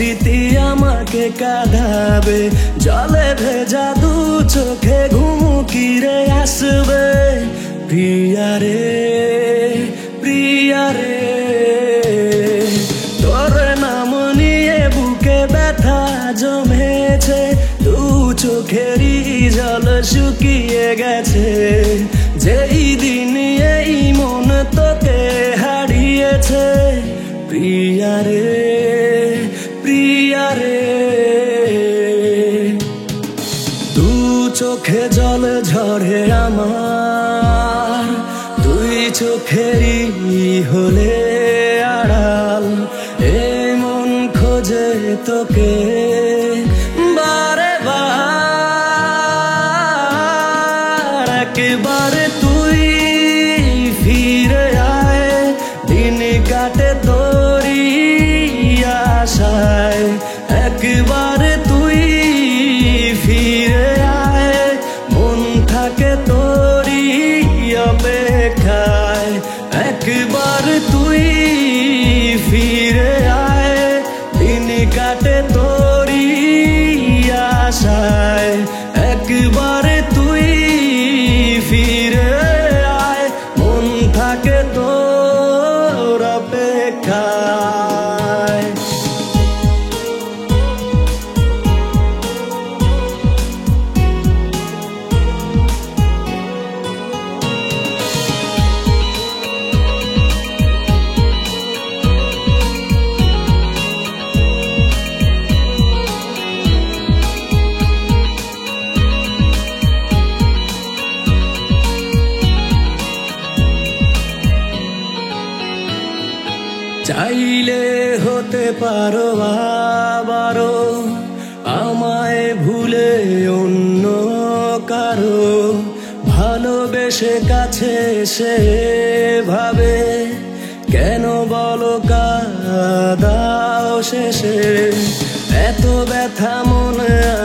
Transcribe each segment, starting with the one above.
স্মৃতি আমাকে কাঁদাবে, জলে ভেজা দু চোখে ঘুমুকিরে আসবে। প্রিয়া রে প্রিয়া রে, তোর নাম নিয়ে বুকে ব্যথা জমেছে, দু চোখেরই জল শুকিয়ে গেছে। যেই দিন এই মন তোকে হারিয়েছে। প্রিয়া রে প্রিয়া রে, দু চোখে জল ঝরে আমার, দুই চোখেরই হলে আড়াল। এই মন খোঁজে তোকে বারে বার, একবারে তুই ফিরে আয়, দিন কাটে তোরই আশায়। একবারে তুই ফিরে আয়, মন থাকে তোরই অপেক্ষায়। একবার তুই ফিরে আয়, দিন কাটে তোরই আশায়। একবার তুই ফিরে আয়, মন থাকে তোর অপেক্ষায়। চাইলে হতে পারো আবারও আমায় ভুলে অন্য কারো, ভালোবেসে কাছে সে ভাবে কেন বলো কাঁদাও শেষে। এত ব্যথা মন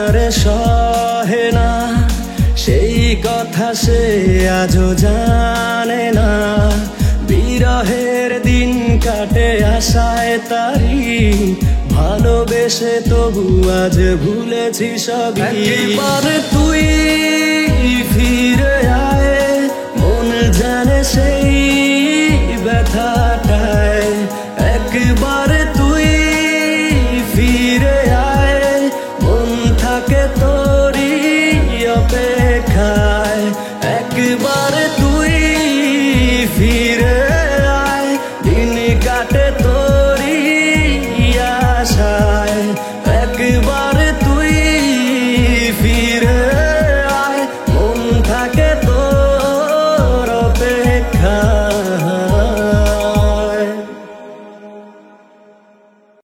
আরে সহে না, সেই কথা সে আজও জানে না। বিরহের দিন কাটে আশায় তারি, ভালোবেসে তবু আজ ভুলেছি সবই। একবার তুই ফিরে আয়, মন জানে সেই ব্যথাটায়। একবার তুই ফিরে আয়, মন থাকে তোরই অপেক্ষা।